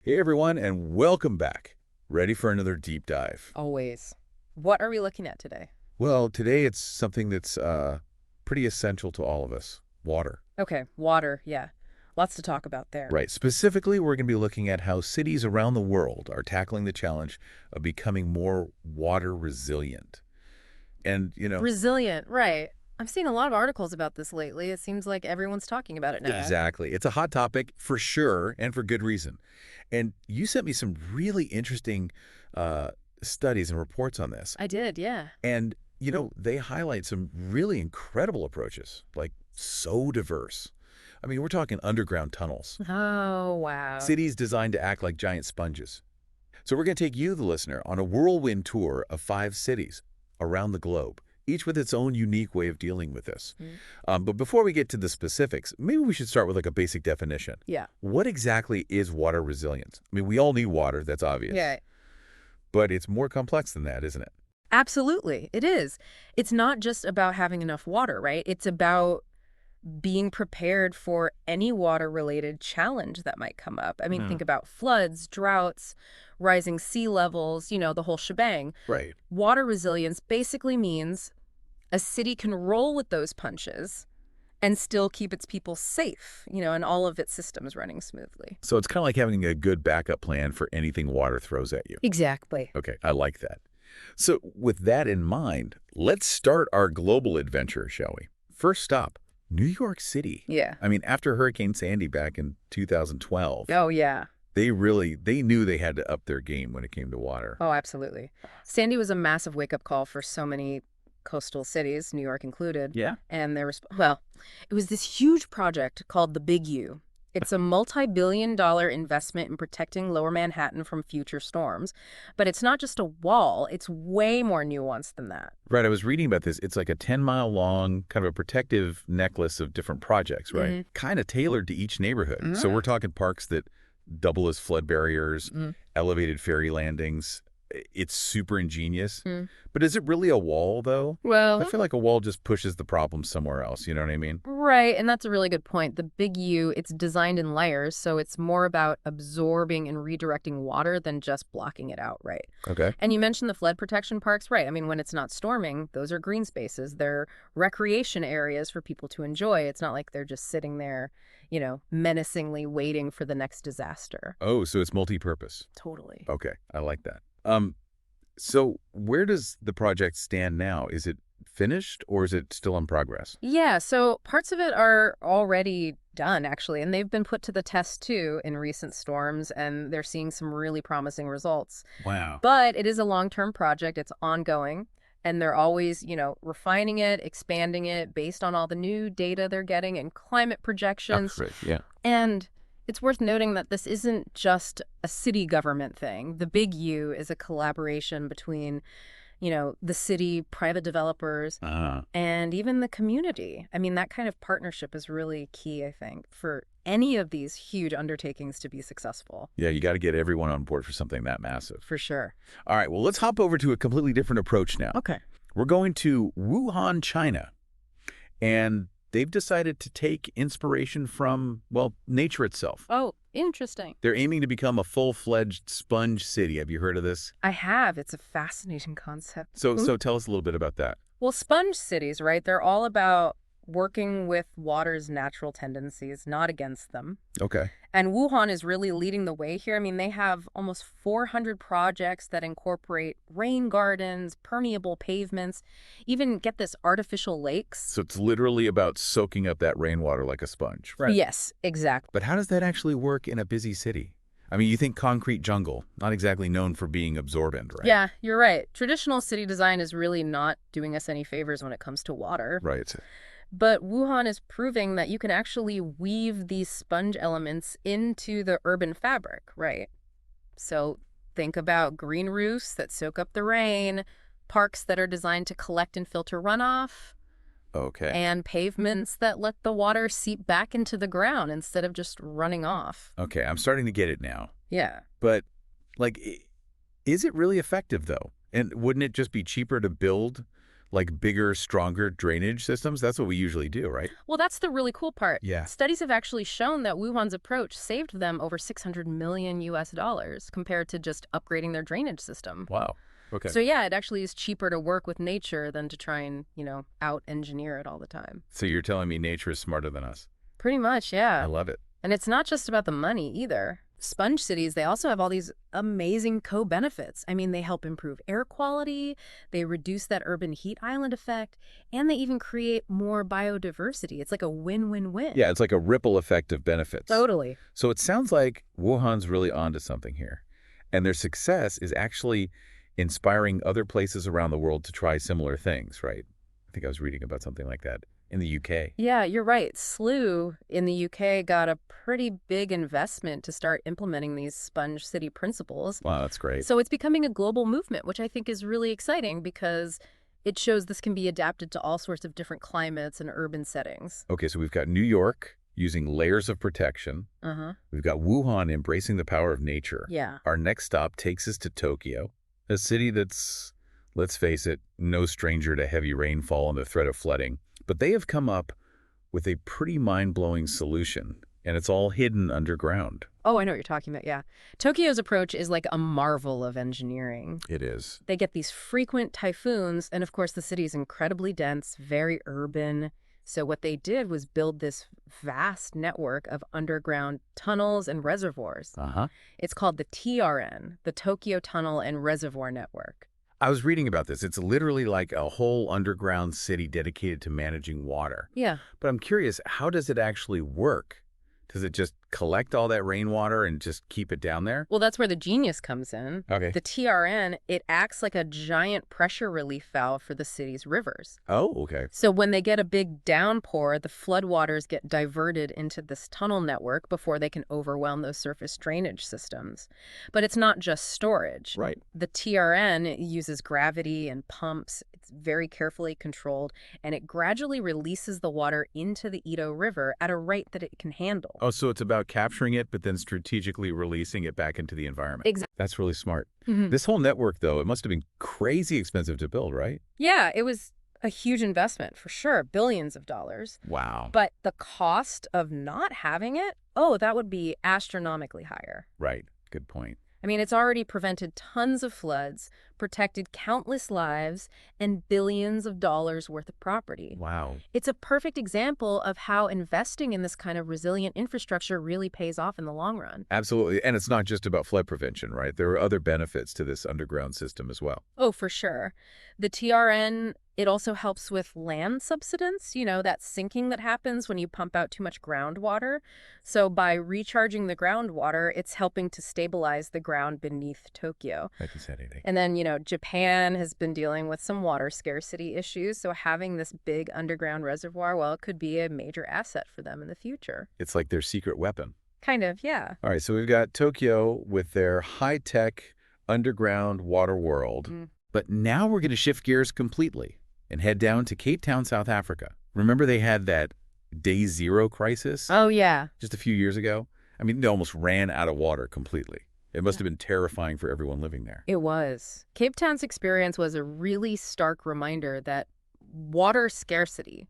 Hey everyone, and welcome back. Ready for another deep dive? Always. What are we looking at today? Well, today it's something that's pretty essential to all of us. Water. Okay, water, yeah. Lots to talk about there. Right. Specifically, we're going to be looking at how cities around the world are tackling the challenge of becoming more water resilient. And, Resilient, right. I've seen a lot of articles about this lately. It seems like everyone's talking about it now. exactly. It's a hot topic for sure, and for good reason. And you sent me some really interesting studies and reports on this. I did, yeah. And, they highlight some really incredible approaches, like so diverse. I mean, we're talking underground tunnels, Oh, wow. cities designed to act like giant sponges. So we're going to take you, the listener, on a whirlwind tour of 5 cities around the globe, each with its own unique way of dealing with this. But before we get to the specifics, maybe we should start with like a basic definition. Yeah. What exactly is water resilience? I mean, we all need water, that's obvious. Yeah, But it's more complex than that, isn't it? absolutely. It is. It's not just about having enough water, right? It's about being prepared for any water-related challenge that might come up. I mean, think about floods, droughts, rising sea levels, the whole shebang. Right. Water resilience basically means a city can roll with those punches and still keep its people safe, and all of its systems running smoothly. So it's kind of like having a good backup plan for anything water throws at you. Exactly. Okay, I like that. So with that in mind, let's start our global adventure, shall we? First stop, New York City. Yeah. I mean, after Hurricane Sandy back in 2012, Oh, yeah. they knew they had to up their game when it came to water. Oh, absolutely. Sandy was a massive wake-up call for so many coastal cities, New York included. Yeah? And it was this huge project called the Big U. It's a multi-billion-dollar investment in protecting Lower Manhattan from future storms. But it's not just a wall. It's way more nuanced than that. Right, I was reading about this. It's like a 10-mile long kind of a protective necklace of different projects, right? Kind of tailored to each neighborhood. So we're talking parks that double as flood barriers, elevated ferry landings. It's super ingenious. But is it really a wall, though? Well, I feel like a wall just pushes the problem somewhere else. You know what I mean? right, and that's a really good point. The Big U, it's designed in layers, so it's more about absorbing and redirecting water than just blocking it out, right? Okay. And you mentioned the flood protection parks, right? I mean, when it's not storming, those are green spaces. They're recreation areas for people to enjoy. It's not like they're just sitting there, menacingly waiting for the next disaster. Oh, so it's multi-purpose. Totally. Okay, I like that. So where does the project stand now? Is it finished or is it still in progress? Yeah, so parts of it are already done, actually, and they've been put to the test, too, in recent storms, and they're seeing some really promising results. Wow. But it is a long-term project. It's ongoing, and they're always, refining it, expanding it based on all the new data they're getting and climate projections. Right, yeah. And it's worth noting that this isn't just a city government thing. The Big U is a collaboration between, the city, private developers, and even the community. I mean, that kind of partnership is really key, I think, for any of these huge undertakings to be successful. Yeah, you got to get everyone on board for something that massive. For sure. All right, well, let's hop over to a completely different approach now. Okay. We're going to Wuhan, China. And they've decided to take inspiration from, well, nature itself. Oh, interesting. They're aiming to become a full-fledged sponge city. Have you heard of this? I have. It's a fascinating concept. So tell us a little bit about that. Well, sponge cities, right? They're all about working with water's natural tendencies, not against them. Okay. And Wuhan is really leading the way here. I mean, they have almost 400 projects that incorporate rain gardens, permeable pavements, even, get this, artificial lakes. So it's literally about soaking up that rainwater like a sponge. Right. Yes, exactly. But how does that actually work in a busy city? I mean, you think concrete jungle, not exactly known for being absorbent, right? Yeah, you're right. Traditional city design is really not doing us any favors when it comes to water. Right. But Wuhan is proving that you can actually weave these sponge elements into the urban fabric, right? So think about green roofs that soak up the rain, parks that are designed to collect and filter runoff, Okay. and pavements that let the water seep back into the ground instead of just running off. Okay, I'm starting to get it now. Yeah. But, like, is it really effective, though? And wouldn't it just be cheaper to build, like bigger, stronger drainage systems? That's what we usually do, right? Well, that's the really cool part. Yeah. Studies have actually shown that Wuhan's approach saved them over 600 million US dollars compared to just upgrading their drainage system. Wow. Okay. So yeah, it actually is cheaper to work with nature than to try and, out-engineer it all the time. So you're telling me nature is smarter than us? Pretty much, yeah. I love it. And it's not just about the money either. Sponge cities, they also have all these amazing co-benefits. I mean, they help improve air quality, they reduce that urban heat island effect, and they even create more biodiversity. It's like a win-win-win. Yeah, it's like a ripple effect of benefits. Totally. So it sounds like Wuhan's really onto something here. And their success is actually inspiring other places around the world to try similar things, right? I think I was reading about something like that in the UK. Yeah, you're right. SLU in the UK got a pretty big investment to start implementing these sponge city principles. Wow, that's great. So it's becoming a global movement, which I think is really exciting because it shows this can be adapted to all sorts of different climates and urban settings. Okay, so we've got New York using layers of protection. We've got Wuhan embracing the power of nature. Yeah. Our next stop takes us to Tokyo, a city that's, let's face it, no stranger to heavy rainfall and the threat of flooding. But they have come up with a pretty mind-blowing solution, and it's all hidden underground. Oh, I know what you're talking about, yeah. Tokyo's approach is like a marvel of engineering. It is. They get these frequent typhoons, and of course the city is incredibly dense, very urban. So what they did was build this vast network of underground tunnels and reservoirs. It's called the TRN, the Tokyo Tunnel and Reservoir Network. I was reading about this. It's literally like a whole underground city dedicated to managing water. Yeah. But I'm curious, how does it actually work? Does it just collect all that rainwater and just keep it down there? Well, that's where the genius comes in. Okay. The TRN, it acts like a giant pressure relief valve for the city's rivers. Oh, okay. So when they get a big downpour, the floodwaters get diverted into this tunnel network before they can overwhelm those surface drainage systems. But it's not just storage. Right. The TRN uses gravity and pumps. It's very carefully controlled, and it gradually releases the water into the Edo River at a rate that it can handle. Oh, so it's about capturing it, but then strategically releasing it back into the environment. Exactly. That's really smart. This whole network, though, it must have been crazy expensive to build, right? Yeah, it was a huge investment for sure, billions of dollars. Wow. But the cost of not having it, that would be astronomically higher. Right. Good point. I mean, it's already prevented tons of floods, protected countless lives, and billions of dollars worth of property. Wow. It's a perfect example of how investing in this kind of resilient infrastructure really pays off in the long run. Absolutely. And it's not just about flood prevention, right? There are other benefits to this underground system as well. Oh, for sure. The TRN, it also helps with land subsidence, that sinking that happens when you pump out too much groundwater. So by recharging the groundwater, it's helping to stabilize the ground beneath Tokyo. Like you said, anything. And then, Japan has been dealing with some water scarcity issues. So having this big underground reservoir, well, it could be a major asset for them in the future. It's like their secret weapon. Kind of, yeah. All right, so we've got Tokyo with their high-tech underground water world. But now we're going to shift gears completely and head down to Cape Town, South Africa. Remember they had that day zero crisis? Oh, yeah. Just a few years ago? I mean, they almost ran out of water completely. It must have been terrifying for everyone living there. It was. Cape Town's experience was a really stark reminder that water scarcity,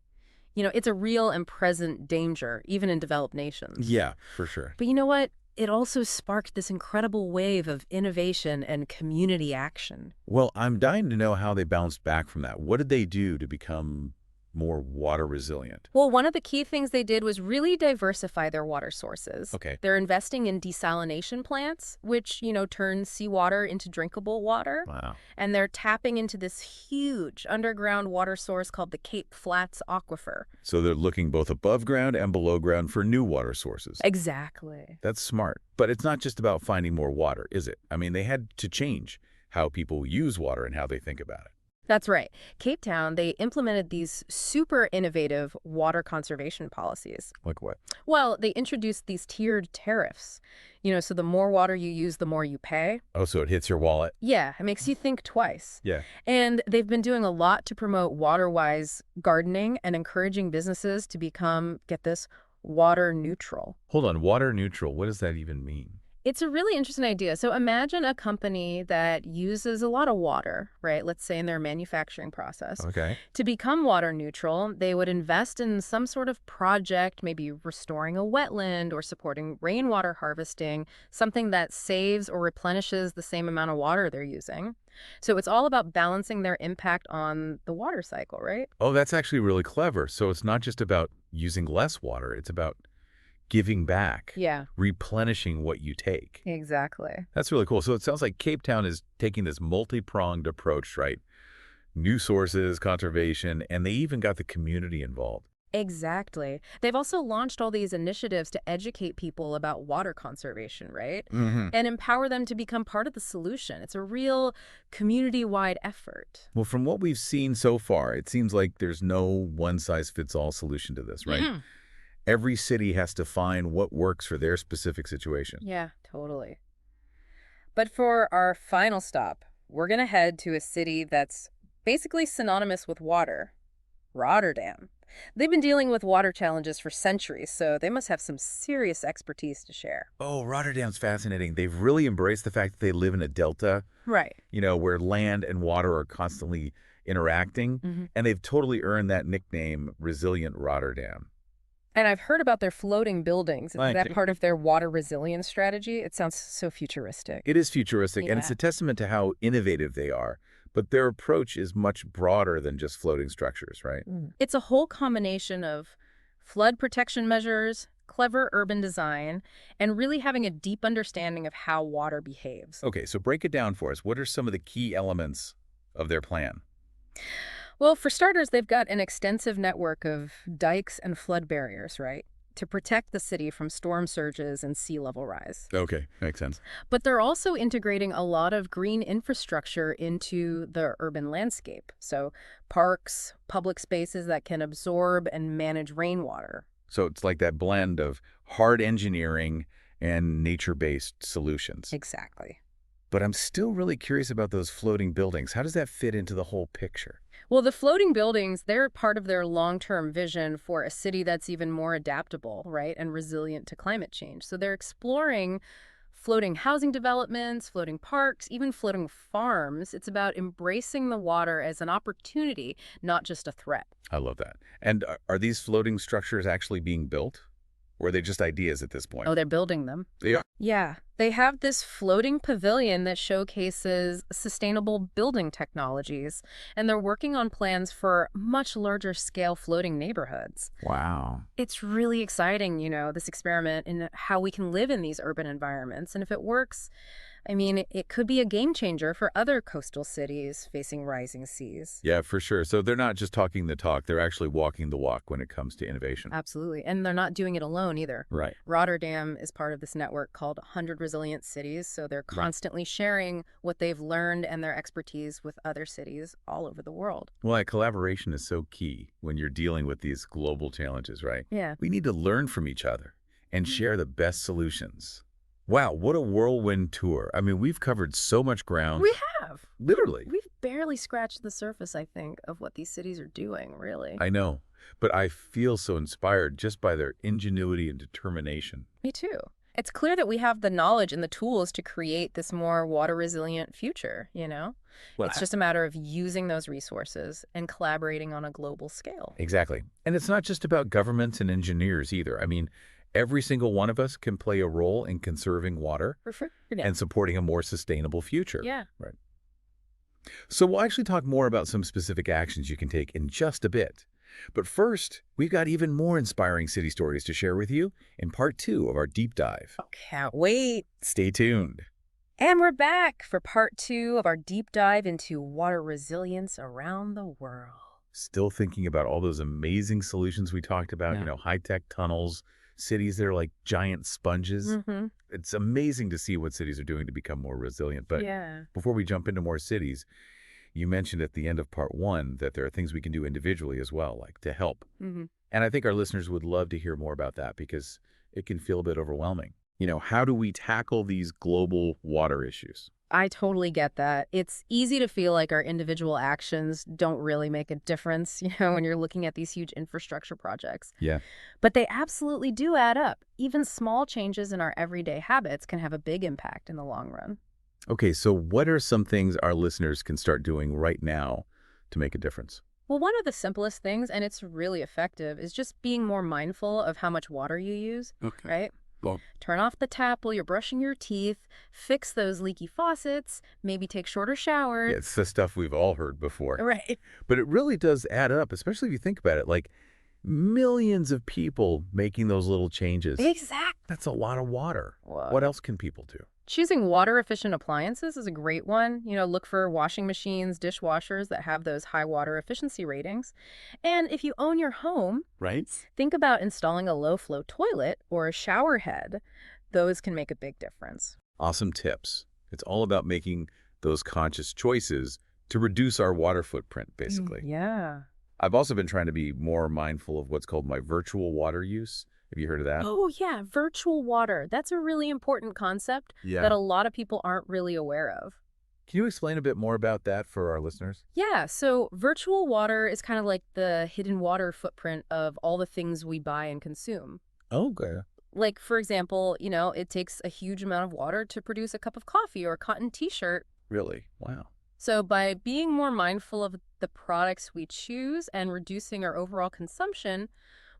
it's a real and present danger, even in developed nations. Yeah, for sure. But you know what? It also sparked this incredible wave of innovation and community action. Well, I'm dying to know how they bounced back from that. What did they do to become more water resilient? Well, one of the key things they did was really diversify their water sources. Okay. They're investing in desalination plants, which, turn seawater into drinkable water. Wow. And they're tapping into this huge underground water source called the Cape Flats Aquifer. So they're looking both above ground and below ground for new water sources. Exactly. That's smart. But it's not just about finding more water, is it? I mean, they had to change how people use water and how they think about it. That's right. Cape Town, they implemented these super innovative water conservation policies. Like what? Well, they introduced these tiered tariffs. So the more water you use, the more you pay. Oh, so it hits your wallet? Yeah, it makes you think twice. Yeah. And they've been doing a lot to promote water-wise gardening and encouraging businesses to become, get this, water neutral. Hold on, water neutral, what does that even mean? It's a really interesting idea. So imagine a company that uses a lot of water, right? Let's say in their manufacturing process. Okay. To become water neutral, they would invest in some sort of project, maybe restoring a wetland or supporting rainwater harvesting, something that saves or replenishes the same amount of water they're using. So it's all about balancing their impact on the water cycle, right? Oh, that's actually really clever. So it's not just about using less water. It's about giving back, Yeah, replenishing what you take. exactly. That's really cool. So it sounds like Cape Town is taking this multi-pronged approach, right? New sources, conservation, and they even got the community involved. Exactly. They've also launched all these initiatives to educate people about water conservation, right? Hmm. And empower them to become part of the solution. It's a real community-wide effort. Well, from what we've seen so far, it seems like there's no one-size-fits-all solution to this, right? Mm-mm. Every city has to find what works for their specific situation. Yeah, totally. But for our final stop, we're going to head to a city that's basically synonymous with water, Rotterdam. They've been dealing with water challenges for centuries, so they must have some serious expertise to share. Oh, Rotterdam's fascinating. They've really embraced the fact that they live in a delta, Right. where land and water are constantly interacting, Hmm. and they've totally earned that nickname, Resilient Rotterdam. And I've heard about their floating buildings. Is Thank that you. part of their water resilience strategy? It sounds so futuristic. It is futuristic, and it's Yeah. a testament to how innovative they are, but their approach is much broader than just floating structures, right? It's a whole combination of flood protection measures, clever urban design, and really having a deep understanding of how water behaves. Okay, so break it down for us. What are some of the key elements of their plan? Well, for starters, they've got an extensive network of dikes and flood barriers, right, to protect the city from storm surges and sea level rise. Okay, makes sense. But they're also integrating a lot of green infrastructure into the urban landscape. So parks, public spaces that can absorb and manage rainwater. So it's like that blend of hard engineering and nature-based solutions. Exactly. But I'm still really curious about those floating buildings. How does that fit into the whole picture? Well, the floating buildings, they're part of their long-term vision for a city that's even more adaptable, right, and resilient to climate change. So they're exploring floating housing developments, floating parks, even floating farms. It's about embracing the water as an opportunity, not just a threat. I love that. And are these floating structures actually being built? Or are they just ideas at this point? Oh, they're building them. They are. Yeah, they have this floating pavilion that showcases sustainable building technologies, and they're working on plans for much larger scale floating neighborhoods. Wow. It's really exciting, this experiment in how we can live in these urban environments. And if it works, I mean, it could be a game changer for other coastal cities facing rising seas. Yeah, for sure. So they're not just talking the talk, they're actually walking the walk when it comes to innovation. Absolutely. And they're not doing it alone either. Right. Rotterdam is part of this network called 100 Resilient Cities, so they're constantly sharing what they've learned and their expertise with other cities all over the world. Well, that collaboration is so key when you're dealing with these global challenges, right? Yeah. We need to learn from each other and share the best solutions. Wow, what a whirlwind tour. I mean, we've covered so much ground. We have. Literally. We've barely scratched the surface, I think, of what these cities are doing, really. I know, but I feel so inspired just by their ingenuity and determination. Me too. It's clear that we have the knowledge and the tools to create this more water-resilient future, Well, It's just a matter of using those resources and collaborating on a global scale. exactly. And it's not just about governments and engineers either. I mean, every single one of us can play a role in conserving water For sure. and supporting a more sustainable future. Yeah. Right. So we'll actually talk more about some specific actions you can take in just a bit. But first, we've got even more inspiring city stories to share with you in part 2 of our deep dive. Can't wait. Stay tuned. And we're back for part 2 of our deep dive into water resilience around the world. Still thinking about all those amazing solutions we talked about, Yeah. high-tech tunnels, cities that are like giant sponges. Mm-hmm. It's amazing to see what cities are doing to become more resilient. But Yeah. before we jump into more cities, you mentioned at the end of part 1 that there are things we can do individually as well, like to help. Mm-hmm. And I think our listeners would love to hear more about that because it can feel a bit overwhelming. How do we tackle these global water issues? I totally get that. It's easy to feel like our individual actions don't really make a difference, when you're looking at these huge infrastructure projects. Yeah. But they absolutely do add up. Even small changes in our everyday habits can have a big impact in the long run. Okay, so what are some things our listeners can start doing right now to make a difference? Well, one of the simplest things, and it's really effective, is just being more mindful of how much water you use, Okay. right? Well, Turn off the tap while you're brushing your teeth, fix those leaky faucets, maybe take shorter showers. yeah, it's the stuff we've all heard before. Right. But it really does add up, especially if you think about it. Like millions of people making those little changes. Exactly. That's a lot of water. Whoa. What else can people do? Choosing water-efficient appliances is a great one. Look for washing machines, dishwashers that have those high water efficiency ratings. And if you own your home, Right? think about installing a low-flow toilet or a shower head. Those can make a big difference. Awesome tips. It's all about making those conscious choices to reduce our water footprint, basically. Yeah. I've also been trying to be more mindful of what's called my virtual water use. Have you heard of that? Oh, yeah, virtual water. That's a really important concept Yeah. that a lot of people aren't really aware of. Can you explain a bit more about that for our listeners? Yeah, so virtual water is kind of like the hidden water footprint of all the things we buy and consume. Okay. Like, for example, it takes a huge amount of water to produce a cup of coffee or a cotton t-shirt. Really? Wow. So by being more mindful of the products we choose and reducing our overall consumption,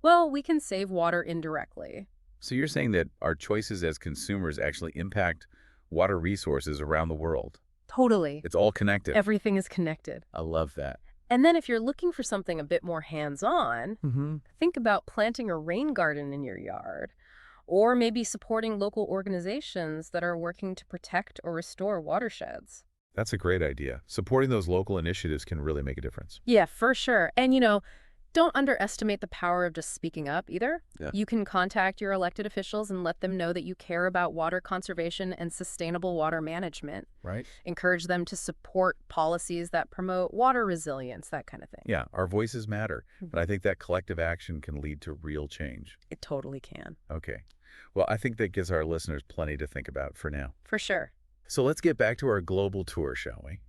well, we can save water indirectly. So you're saying that our choices as consumers actually impact water resources around the world. Totally. It's all connected. Everything is connected. I love that. And then if you're looking for something a bit more hands-on, Mm-hmm. think about planting a rain garden in your yard, or maybe supporting local organizations that are working to protect or restore watersheds. That's a great idea. Supporting those local initiatives can really make a difference. Yeah, for sure. And, don't underestimate the power of just speaking up either. Yeah. You can contact your elected officials and let them know that you care about water conservation and sustainable water management. Right? Encourage them to support policies that promote water resilience, that kind of thing. Yeah, our voices matter. But I think that collective action can lead to real change. It totally can. Okay. Well, I think that gives our listeners plenty to think about for now. For sure. So let's get back to our global tour, shall we?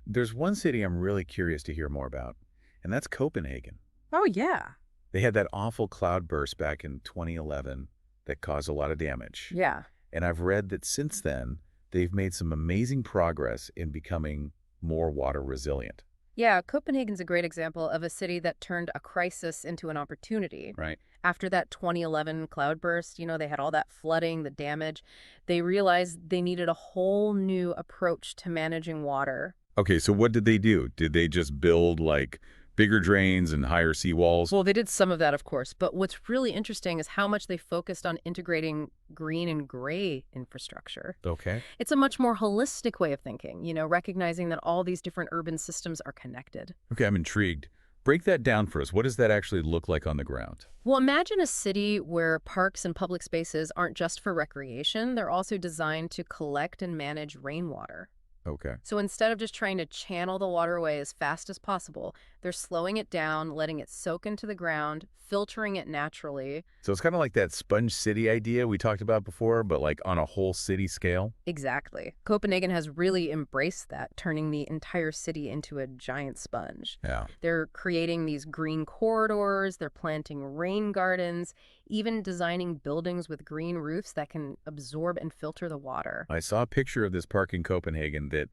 There's one city I'm really curious to hear more about, and that's Copenhagen. Oh, yeah. They had that awful cloudburst back in 2011 that caused a lot of damage. Yeah. And I've read that since then, they've made some amazing progress in becoming more water resilient. Yeah, Copenhagen's a great example of a city that turned a crisis into an opportunity. Right. After that 2011 cloudburst, they had all that flooding, the damage. They realized they needed a whole new approach to managing water. Okay, so what did they do? Did they just build like bigger drains and higher seawalls? Well, they did some of that, of course, but what's really interesting is how much they focused on integrating green and gray infrastructure. Okay. It's a much more holistic way of thinking, recognizing that all these different urban systems are connected. Okay, I'm intrigued. Break that down for us. What does that actually look like on the ground? Well, imagine a city where parks and public spaces aren't just for recreation, they're also designed to collect and manage rainwater. Okay. So instead of just trying to channel the water away as fast as possible, they're slowing it down, letting it soak into the ground, filtering it naturally. So it's kind of like that sponge city idea we talked about before, but like on a whole city scale? Exactly. Copenhagen has really embraced that, turning the entire city into a giant sponge. Yeah. They're creating these green corridors, they're planting rain gardens, even designing buildings with green roofs that can absorb and filter the water. I saw a picture of this park in Copenhagen that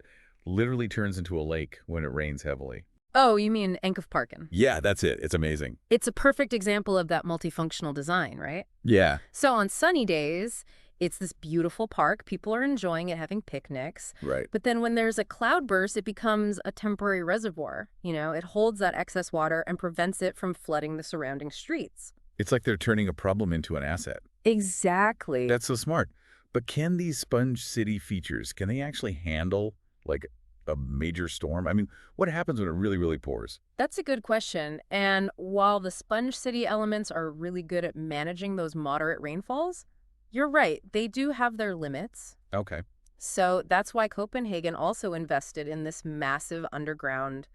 literally turns into a lake when it rains heavily. Oh, you mean Enkhoffparken? Yeah, that's it. It's amazing. It's a perfect example of that multifunctional design, right? Yeah. So on sunny days, it's this beautiful park. People are enjoying it, having picnics. Right. But then when there's a cloudburst, it becomes a temporary reservoir. It holds that excess water and prevents it from flooding the surrounding streets. It's like they're turning a problem into an asset. Exactly. That's so smart. But can these sponge city features, can they actually handle like a major storm? I mean, what happens when it really, really pours? That's a good question. And while the sponge city elements are really good at managing those moderate rainfalls, you're right, they do have their limits. Okay. So that's why Copenhagen also invested in this massive underground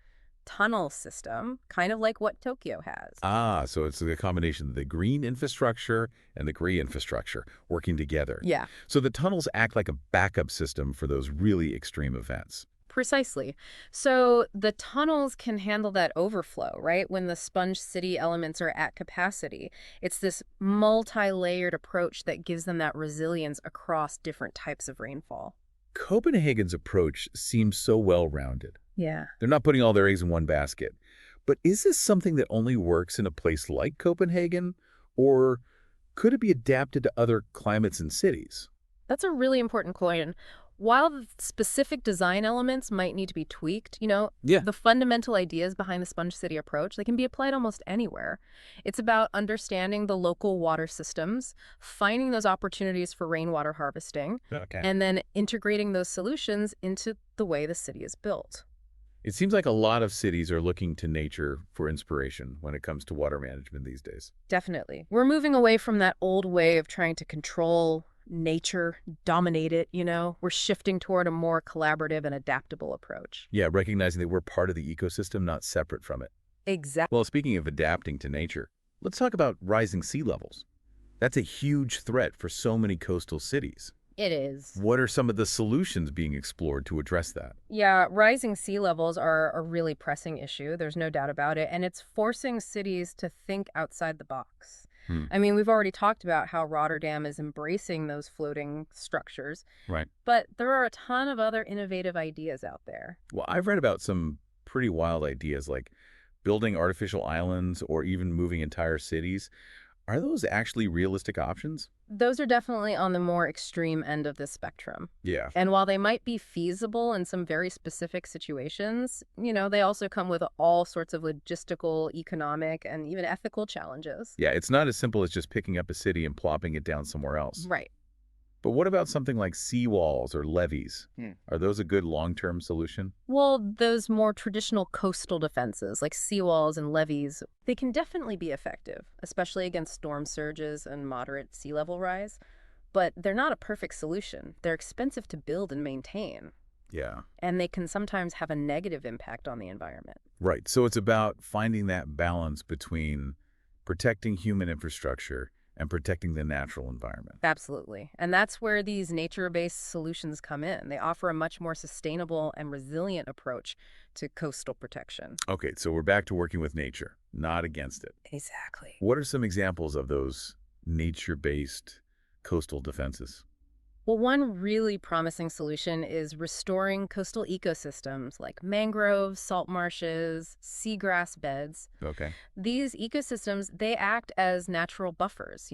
tunnel system, kind of like what Tokyo has. Ah, so it's a combination of the green infrastructure and the gray infrastructure working together. Yeah. So the tunnels act like a backup system for those really extreme events. Precisely. So the tunnels can handle that overflow, right? When the sponge city elements are at capacity. It's this multi-layered approach that gives them that resilience across different types of rainfall. Copenhagen's approach seems so well-rounded. Yeah. They're not putting all their eggs in one basket. But is this something that only works in a place like Copenhagen? Or could it be adapted to other climates and cities? That's a really important point. While the specific design elements might need to be tweaked, Yeah. the fundamental ideas behind the sponge city approach, they can be applied almost anywhere. It's about understanding the local water systems, finding those opportunities for rainwater harvesting, Okay. and then integrating those solutions into the way the city is built. It seems like a lot of cities are looking to nature for inspiration when it comes to water management these days. Definitely. We're moving away from that old way of trying to control nature, dominate it, We're shifting toward a more collaborative and adaptable approach. Yeah, recognizing that we're part of the ecosystem, not separate from it. Exactly. Well, speaking of adapting to nature, let's talk about rising sea levels. That's a huge threat for so many coastal cities. It is. What are some of the solutions being explored to address that? Yeah, rising sea levels are a really pressing issue. There's no doubt about it. And it's forcing cities to think outside the box. I mean, we've already talked about how Rotterdam is embracing those floating structures. Right. But there are a ton of other innovative ideas out there. Well, I've read about some pretty wild ideas like building artificial islands or even moving entire cities. Are those actually realistic options? Those are definitely on the more extreme end of the spectrum. Yeah. And while they might be feasible in some very specific situations, they also come with all sorts of logistical, economic, and even ethical challenges. Yeah, it's not as simple as just picking up a city and plopping it down somewhere else. Right. But what about something like seawalls or levees? Are those a good long-term solution? Well, those more traditional coastal defenses, like seawalls and levees, they can definitely be effective, especially against storm surges and moderate sea level rise. But they're not a perfect solution. They're expensive to build and maintain. Yeah. And they can sometimes have a negative impact on the environment. Right. So it's about finding that balance between protecting human infrastructure and protecting the natural environment. Absolutely. And that's where these nature-based solutions come in. They offer a much more sustainable and resilient approach to coastal protection. Okay, so we're back to working with nature, not against it. Exactly. What are some examples of those nature-based coastal defenses? Well, one really promising solution is restoring coastal ecosystems like mangroves, salt marshes, seagrass beds. Okay. These ecosystems, they act as natural buffers,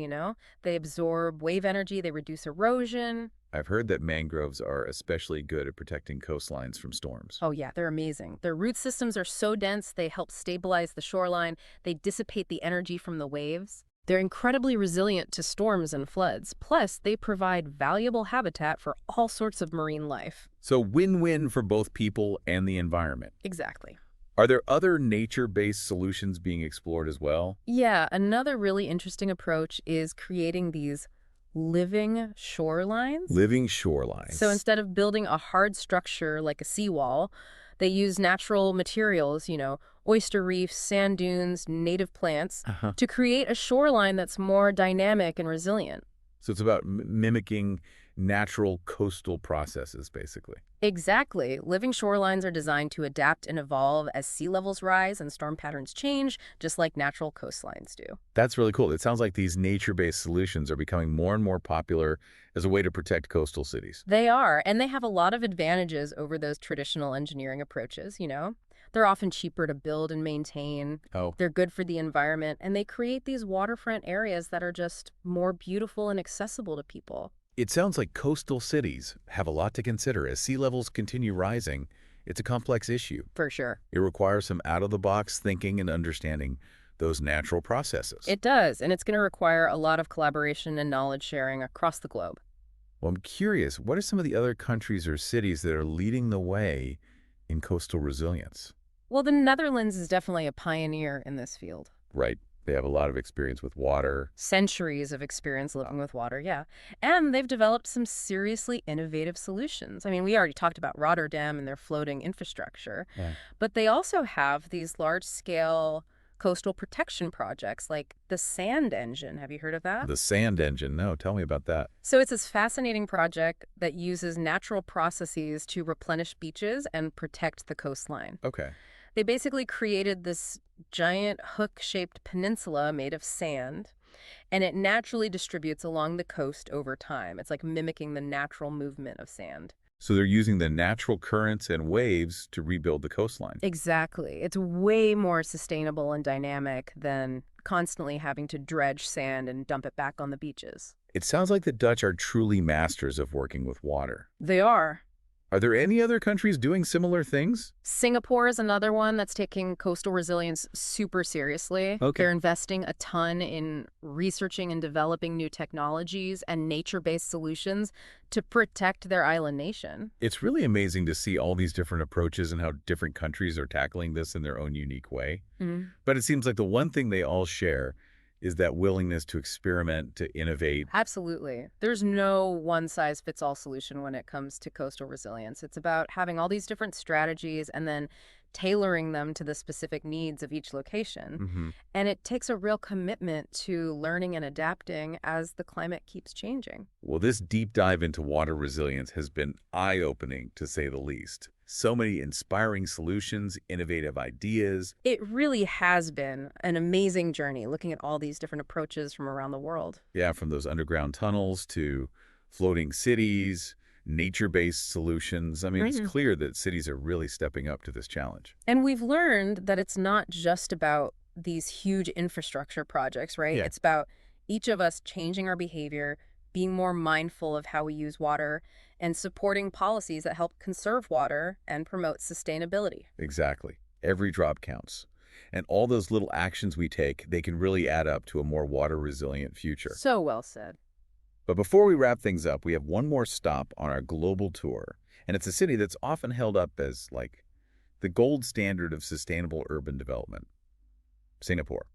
They absorb wave energy, they reduce erosion. I've heard that mangroves are especially good at protecting coastlines from storms. Oh yeah, they're amazing. Their root systems are so dense, they help stabilize the shoreline. They dissipate the energy from the waves. They're incredibly resilient to storms and floods. Plus, they provide valuable habitat for all sorts of marine life. So win-win for both people and the environment. Exactly. Are there other nature-based solutions being explored as well? Yeah, another really interesting approach is creating these living shorelines. Living shorelines. So instead of building a hard structure like a seawall, they use natural materials, oyster reefs, sand dunes, native plants, to create a shoreline that's more dynamic and resilient. So it's about mimicking natural coastal processes, basically. Exactly. Living shorelines are designed to adapt and evolve as sea levels rise and storm patterns change, just like natural coastlines do. That's really cool. It sounds like these nature-based solutions are becoming more and more popular as a way to protect coastal cities. They are, and they have a lot of advantages over those traditional engineering approaches, They're often cheaper to build and maintain. Oh. They're good for the environment, and they create these waterfront areas that are just more beautiful and accessible to people. It sounds like coastal cities have a lot to consider. As sea levels continue rising, it's a complex issue. For sure. It requires some out-of-the-box thinking and understanding those natural processes. It does, and it's going to require a lot of collaboration and knowledge sharing across the globe. Well, I'm curious, what are some of the other countries or cities that are leading the way in coastal resilience? Well, the Netherlands is definitely a pioneer in this field. Right. They have a lot of experience with water. Centuries of experience living with water, yeah. And they've developed some seriously innovative solutions. I mean, we already talked about Rotterdam and their floating infrastructure, Yeah. but they also have these large-scale coastal protection projects like the Sand Engine. Have you heard of that? The sand engine. No, tell me about that. So it's this fascinating project that uses natural processes to replenish beaches and protect the coastline. Okay. They basically created this giant hook-shaped peninsula made of sand, and it naturally distributes along the coast over time. It's like mimicking the natural movement of sand. So they're using the natural currents and waves to rebuild the coastline. Exactly. It's way more sustainable and dynamic than constantly having to dredge sand and dump it back on the beaches. It sounds like the Dutch are truly masters of working with water. They are. Are there any other countries doing similar things? Singapore is another one that's taking coastal resilience super seriously. Okay. They're investing a ton in researching and developing new technologies and nature-based solutions to protect their island nation. It's really amazing to see all these different approaches and how different countries are tackling this in their own unique way. But it seems like the one thing they all share is that willingness to experiment, to innovate. Absolutely. There's no one-size-fits-all solution when it comes to coastal resilience. It's about having all these different strategies and then tailoring them to the specific needs of each location. And it takes a real commitment to learning and adapting as the climate keeps changing. Well, this deep dive into water resilience has been eye-opening, to say the least. So many inspiring solutions, innovative ideas. It really has been an amazing journey looking at all these different approaches from around the world. Yeah, from those underground tunnels to floating cities, nature-based solutions. I mean, it's clear that cities are really stepping up to this challenge. And we've learned that it's not just about these huge infrastructure projects, right? Yeah. It's about each of us changing our behavior, being more mindful of how we use water, and supporting policies that help conserve water and promote sustainability. Exactly. Every drop counts. And all those little actions we take, they can really add up to a more water-resilient future. So well said. But before we wrap things up, we have one more stop on our global tour. And it's a city that's often held up as, like, the gold standard of sustainable urban development. Singapore.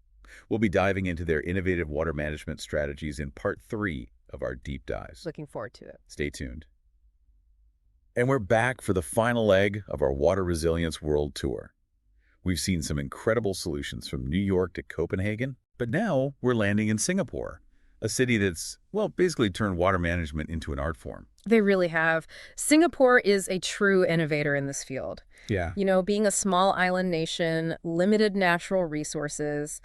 We'll be diving into their innovative water management strategies in part 3 of our deep dives. Looking forward to it. Stay tuned. And we're back for the final leg of our Water Resilience World Tour. We've seen some incredible solutions from New York to Copenhagen, but now we're landing in Singapore, a city that's, well, basically turned water management into an art form. They really have. Singapore is a true innovator in this field. Yeah. You know, being a small island nation, limited natural resources,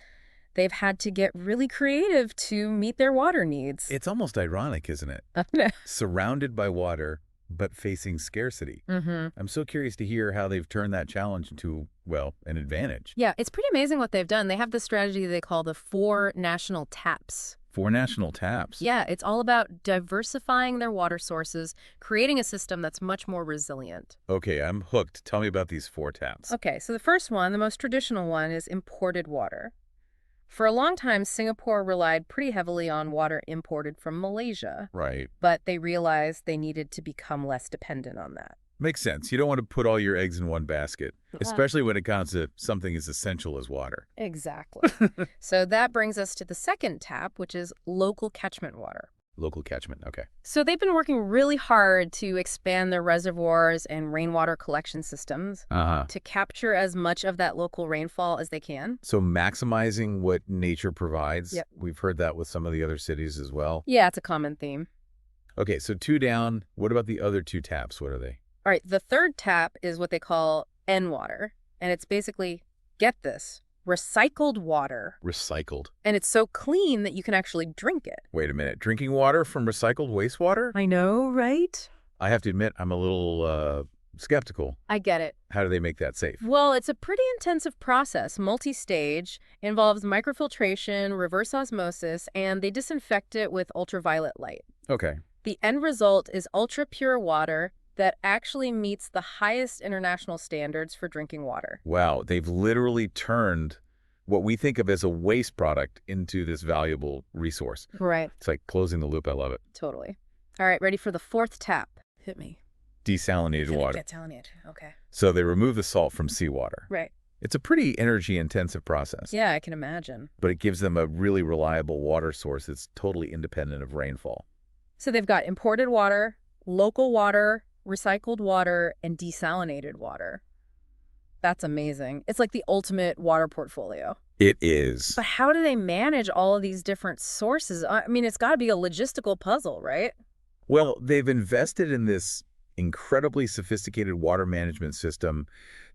they've had to get really creative to meet their water needs. It's almost ironic, isn't it? Surrounded by water, but facing scarcity. I'm so curious to hear how they've turned that challenge into, well, an advantage. Yeah, it's pretty amazing what they've done. They have this strategy they call the 4 national taps. 4 national taps. Yeah, it's all about diversifying their water sources, creating a system that's much more resilient. Okay, I'm hooked. Tell me about these 4 taps. Okay, so the first one, the most traditional one, is imported water. For a long time, Singapore relied pretty heavily on water imported from Malaysia. Right. But they realized they needed to become less dependent on that. Makes sense. You don't want to put all your eggs in one basket, especially when it comes to something as essential as water. Exactly. So that brings us to the second tap, which is local catchment water. Local catchment, okay. So they've been working really hard to expand their reservoirs and rainwater collection systems to capture as much of that local rainfall as they can. So maximizing what nature provides. Yep. We've heard that with some of the other cities as well. Yeah, it's a common theme. Okay, so 2 down. What about the other 2 taps? What are they? All right, the third tap is what they call N-water, and it's basically, get this, recycled water. Recycled. And it's so clean that you can actually drink it. Wait a minute. Drinking water from recycled wastewater? I know, right? I have to admit, I'm a little skeptical. I get it. How do they make that safe? Well, it's a pretty intensive process, multi-stage, involves microfiltration, reverse osmosis, and they disinfect it with ultraviolet light. Okay. The end result is ultra-pure water that actually meets the highest international standards for drinking water. Wow, they've literally turned what we think of as a waste product into this valuable resource. Right. It's like closing the loop. I love it. Totally. All right, ready for the fourth tap. Hit me. Desalinated water. Desalinated, okay. So they remove the salt from seawater. Right. It's a pretty energy-intensive process, Yeah, I can imagine. but it gives them a really reliable water source that's totally independent of rainfall. So they've got imported water, local water, recycled water, and desalinated water. That's amazing. It's like the ultimate water portfolio. It is. But how do they manage all of these different sources? I mean, it's got to be a logistical puzzle, right? Well, they've invested in this incredibly sophisticated water management system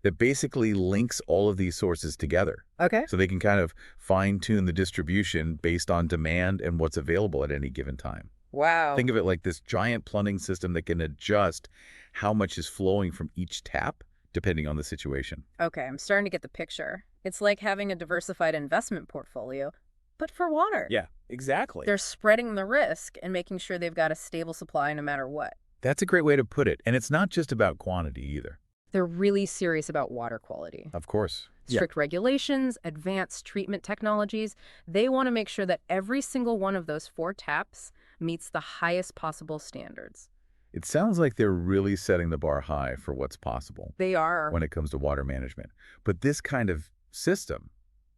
that basically links all of these sources together. Okay. So they can kind of fine-tune the distribution based on demand and what's available at any given time. Wow. Think of it like this giant plumbing system that can adjust how much is flowing from each tap depending on the situation. Okay, I'm starting to get the picture. It's like having a diversified investment portfolio, but for water. Yeah, exactly. They're spreading the risk and making sure they've got a stable supply no matter what. That's a great way to put it. And it's not just about quantity either. They're really serious about water quality. Of course. Strict regulations, advanced treatment technologies. They want to make sure that every single one of those 4 taps meets the highest possible standards. It sounds like they're really setting the bar high for what's possible They are. when it comes to water management. But this kind of system,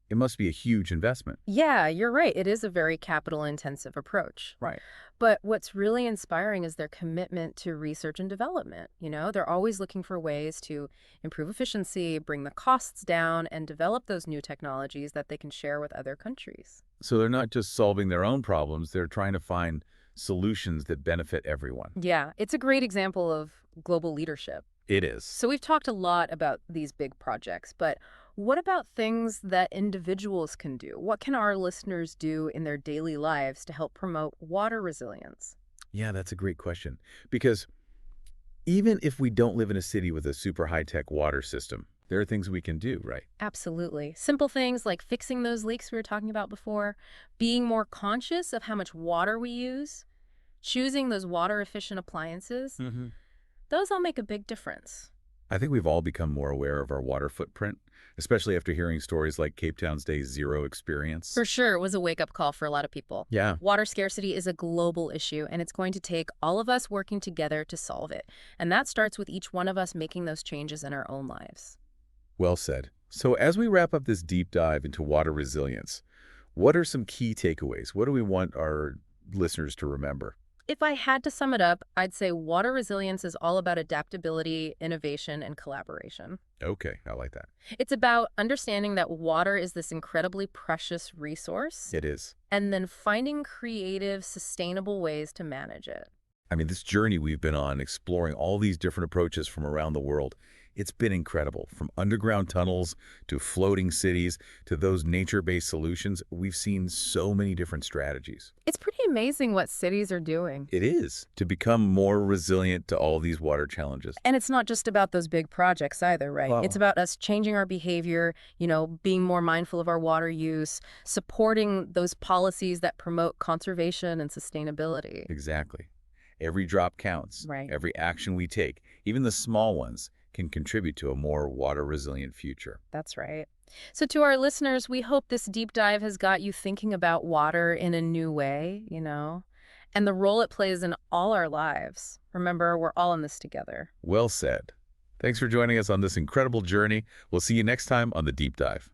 it must be a huge investment. Yeah, you're right. It is a very capital-intensive approach. Right. But what's really inspiring is their commitment to research and development. They're always looking for ways to improve efficiency, bring the costs down, and develop those new technologies that they can share with other countries. So they're not just solving their own problems, they're trying to find solutions that benefit everyone. Yeah, it's a great example of global leadership. It is. So we've talked a lot about these big projects, but what about things that individuals can do? What can our listeners do in their daily lives to help promote water resilience? Yeah, that's a great question. Because even if we don't live in a city with a super high-tech water system, there are things we can do, right? Absolutely. Simple things like fixing those leaks we were talking about before, being more conscious of how much water we use, choosing those water-efficient appliances, those all make a big difference. I think we've all become more aware of our water footprint, especially after hearing stories like Cape Town's Day Zero experience. For sure, it was a wake-up call for a lot of people. Yeah. Water scarcity is a global issue, and it's going to take all of us working together to solve it. And that starts with each one of us making those changes in our own lives. Well said. So as we wrap up this deep dive into water resilience, what are some key takeaways? What do we want our listeners to remember? If I had to sum it up, I'd say water resilience is all about adaptability, innovation, and collaboration. Okay, I like that. It's about understanding that water is this incredibly precious resource, It is. and then finding creative, sustainable ways to manage it. I mean, this journey we've been on, exploring all these different approaches from around the world, it's been incredible. From underground tunnels to floating cities to those nature-based solutions, we've seen so many different strategies. It's pretty amazing what cities are doing. It is, to become more resilient to all these water challenges. And it's not just about those big projects either, right? Wow. It's about us changing our behavior, being more mindful of our water use, supporting those policies that promote conservation and sustainability. Exactly. Every drop counts. Right. Every action we take, even the small ones, can contribute to a more water-resilient future. That's right. So to our listeners, we hope this deep dive has got you thinking about water in a new way, and the role it plays in all our lives. Remember, we're all in this together. Well said. Thanks for joining us on this incredible journey. We'll see you next time on The Deep Dive.